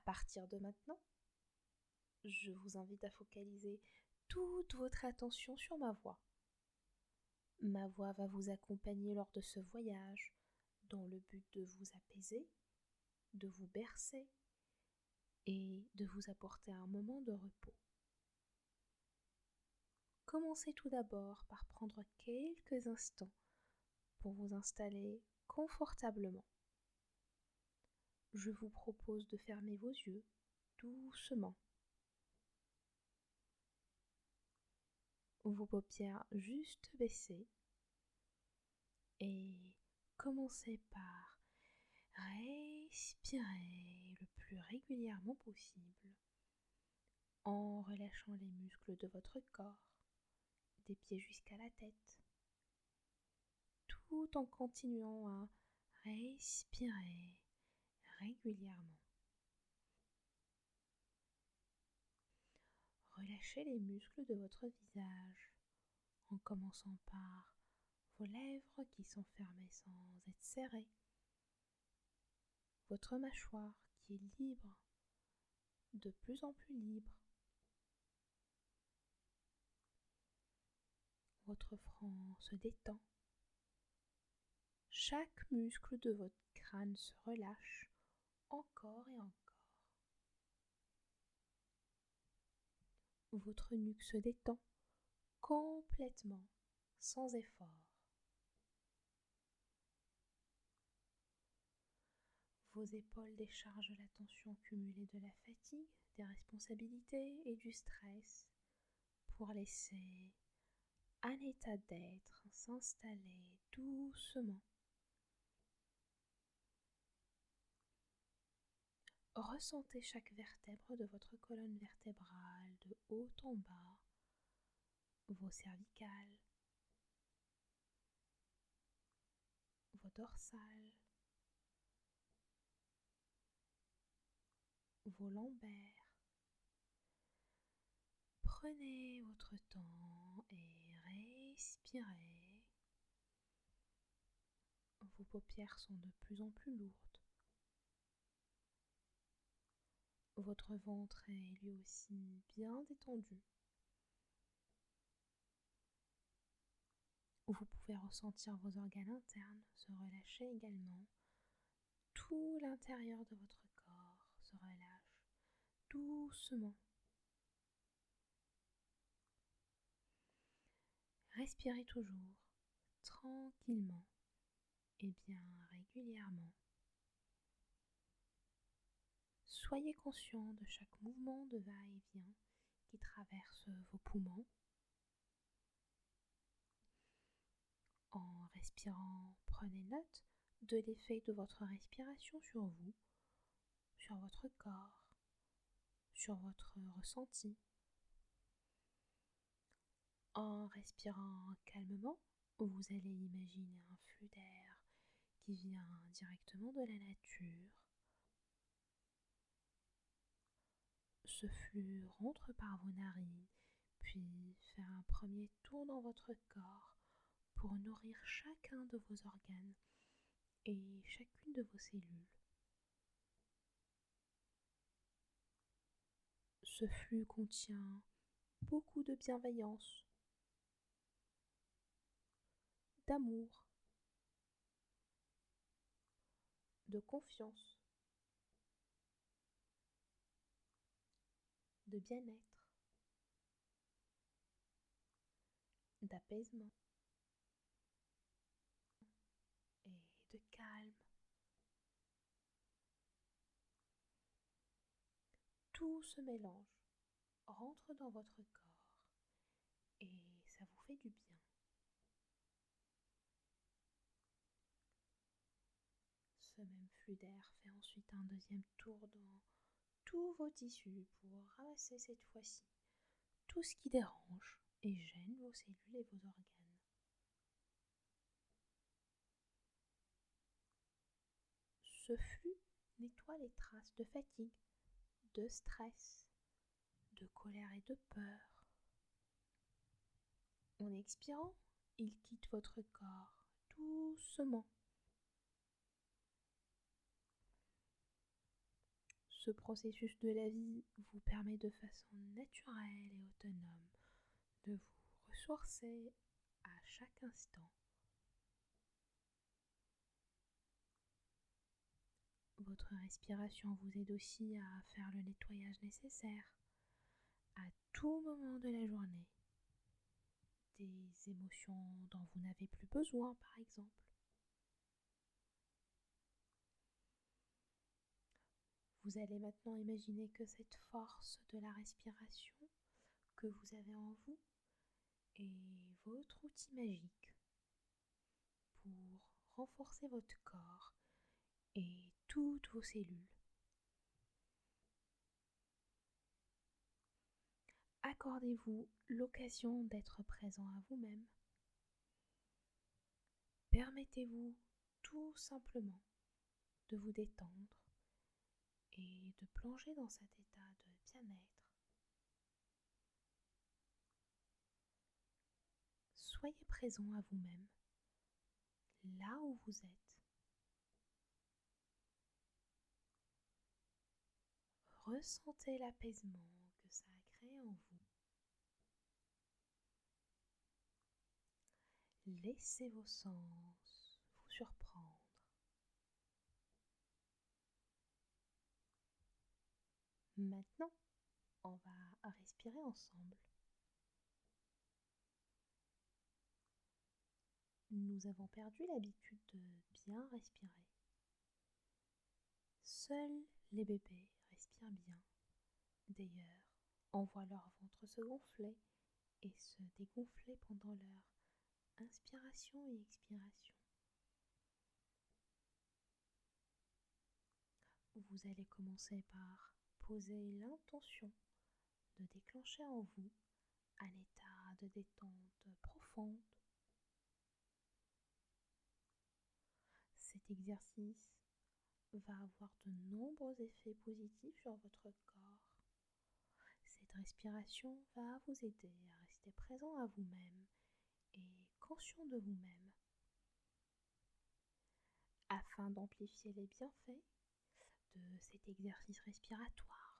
partir de maintenant, je vous invite à focaliser toute votre attention sur ma voix. Ma voix va vous accompagner lors de ce voyage dans le but de vous apaiser, de vous bercer et de vous apporter un moment de repos. Commencez tout d'abord par prendre quelques instants pour vous installer confortablement. Je vous propose de fermer vos yeux doucement. Vos paupières juste baissées et commencez par respirer le plus régulièrement possible en relâchant les muscles de votre corps, des pieds jusqu'à la tête, tout en continuant à respirer régulièrement. Relâchez les muscles de votre visage en commençant par vos lèvres qui sont fermées sans être serrées, votre mâchoire qui est libre, de plus en plus libre, votre front se détend, chaque muscle de votre crâne se relâche encore et encore. Votre nuque se détend complètement, sans effort. Vos épaules déchargent la tension cumulée de la fatigue, des responsabilités et du stress pour laisser un état d'être s'installer doucement. Ressentez chaque vertèbre de votre colonne vertébrale de haut en bas, vos cervicales, vos dorsales, vos lombaires. Prenez votre temps et respirez. Vos paupières sont de plus en plus lourdes. Votre ventre est lui aussi bien détendu. Vous pouvez ressentir vos organes internes se relâcher également. Tout l'intérieur de votre corps se relâche doucement. Respirez toujours, tranquillement et bien régulièrement. Soyez conscient de chaque mouvement de va-et-vient qui traverse vos poumons. En respirant, prenez note de l'effet de votre respiration sur vous, sur votre corps, sur votre ressenti. En respirant calmement, vous allez imaginer un flux d'air qui vient directement de la nature. Ce flux rentre par vos narines, puis fait un premier tour dans votre corps pour nourrir chacun de vos organes et chacune de vos cellules. Ce flux contient beaucoup de bienveillance, d'amour, de confiance, de bien-être, d'apaisement et de calme. Tout se mélange, rentre dans votre corps et ça vous fait du bien. Ce même flux d'air fait ensuite un deuxième tour dans tous vos tissus pour ramasser cette fois-ci tout ce qui dérange et gêne vos cellules et vos organes. Ce flux nettoie les traces de fatigue, de stress, de colère et de peur. En expirant, il quitte votre corps doucement. Ce processus de la vie vous permet de façon naturelle et autonome de vous ressourcer à chaque instant. Votre respiration vous aide aussi à faire le nettoyage nécessaire à tout moment de la journée. Des émotions dont vous n'avez plus besoin, par exemple. Vous allez maintenant imaginer que cette force de la respiration que vous avez en vous est votre outil magique pour renforcer votre corps et toutes vos cellules. Accordez-vous l'occasion d'être présent à vous-même. Permettez-vous tout simplement de vous détendre et de plonger dans cet état de bien-être. Soyez présent à vous-même, là où vous êtes. Ressentez l'apaisement que ça a créé en vous. Laissez vos sens vous surprendre. Maintenant, on va respirer ensemble. Nous avons perdu l'habitude de bien respirer. Seuls les bébés respirent bien. D'ailleurs, on voit leur ventre se gonfler et se dégonfler pendant leur inspiration et expiration. Vous allez commencer par poser l'intention de déclencher en vous un état de détente profonde. Cet exercice va avoir de nombreux effets positifs sur votre corps. Cette respiration va vous aider à rester présent à vous-même et conscient de vous-même. Afin d'amplifier les bienfaits de cet exercice respiratoire,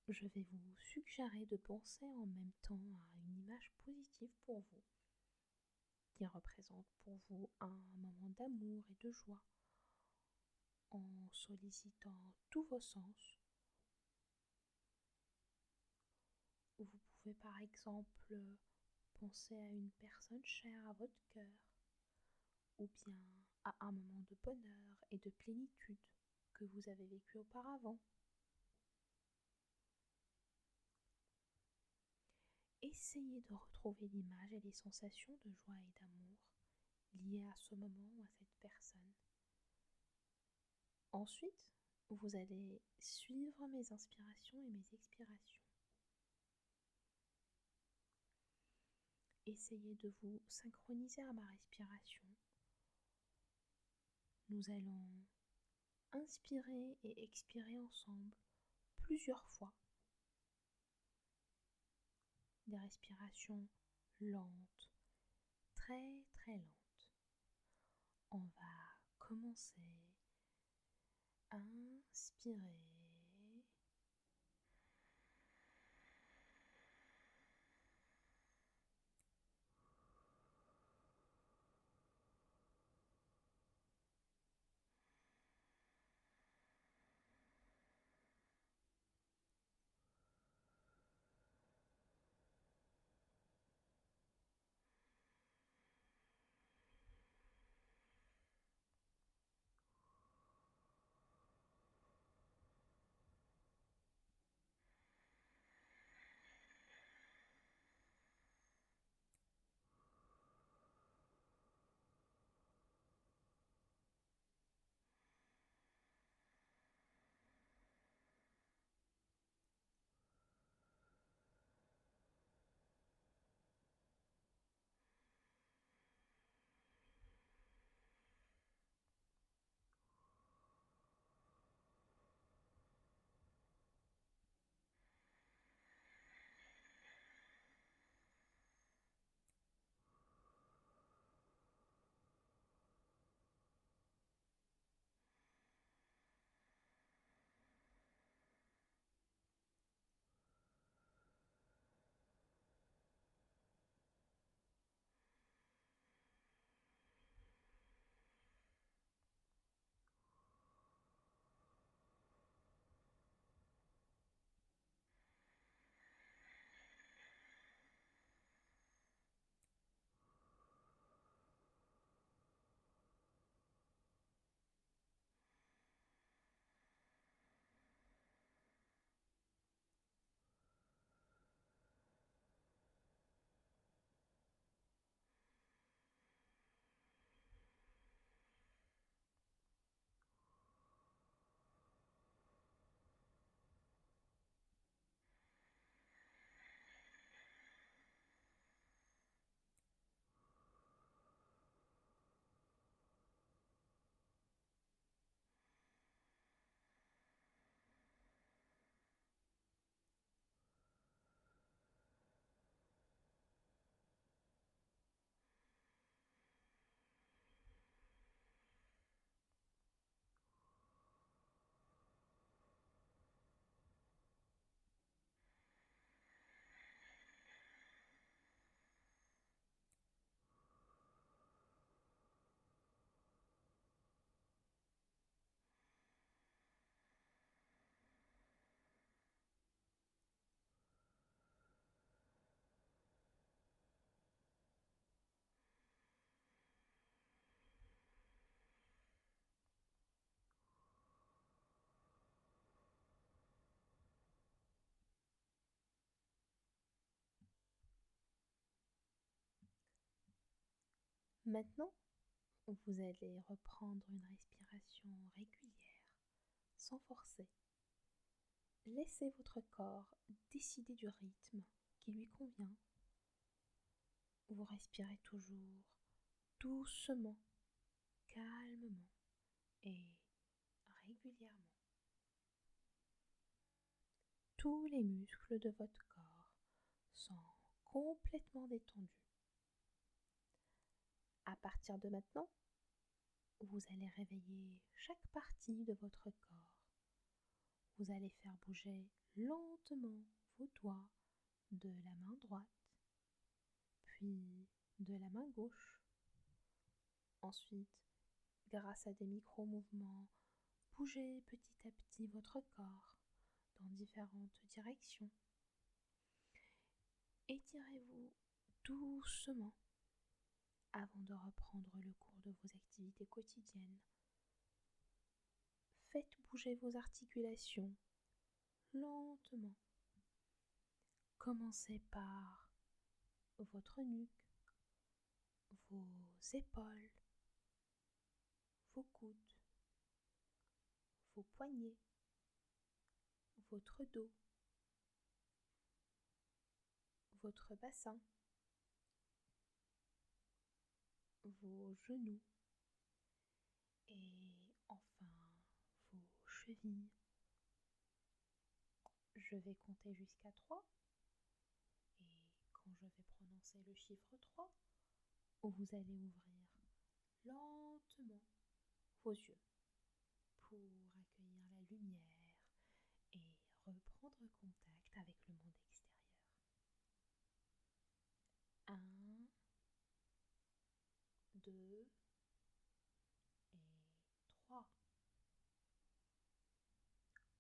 je vais vous suggérer de penser en même temps à une image positive pour vous, qui représente pour vous un moment d'amour et de joie, en sollicitant tous vos sens. Vous pouvez par exemple penser à une personne chère à votre cœur, ou bien à un moment de bonheur et de plénitude que vous avez vécu auparavant. Essayez de retrouver l'image et les sensations de joie et d'amour liées à ce moment ou à cette personne. Ensuite, vous allez suivre mes inspirations et mes expirations. Essayez de vous synchroniser à ma respiration. Nous allons inspirer et expirer ensemble plusieurs fois. Des respirations lentes, très très lentes. On va commencer à inspirer. Maintenant, vous allez reprendre une respiration régulière, sans forcer. Laissez votre corps décider du rythme qui lui convient. Vous respirez toujours doucement, calmement et régulièrement. Tous les muscles de votre corps sont complètement détendus. À partir de maintenant, vous allez réveiller chaque partie de votre corps. Vous allez faire bouger lentement vos doigts de la main droite, puis de la main gauche. Ensuite, grâce à des micro-mouvements, bougez petit à petit votre corps dans différentes directions. Étirez-vous doucement avant de reprendre le cours de vos activités quotidiennes. Faites bouger vos articulations lentement. Commencez par votre nuque, vos épaules, vos coudes, vos poignets, votre dos, votre bassin, vos genoux et enfin vos chevilles. Je vais compter jusqu'à 3 et quand je vais prononcer le chiffre 3, vous allez ouvrir lentement vos yeux pour accueillir la lumière et reprendre contact avec le monde extérieur. 1, 2 et 3.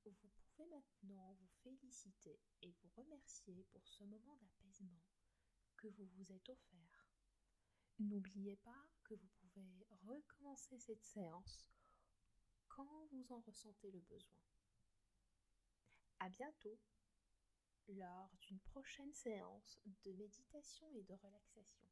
Vous pouvez maintenant vous féliciter et vous remercier pour ce moment d'apaisement que vous vous êtes offert. N'oubliez pas que vous pouvez recommencer cette séance quand vous en ressentez le besoin. À bientôt lors d'une prochaine séance de méditation et de relaxation.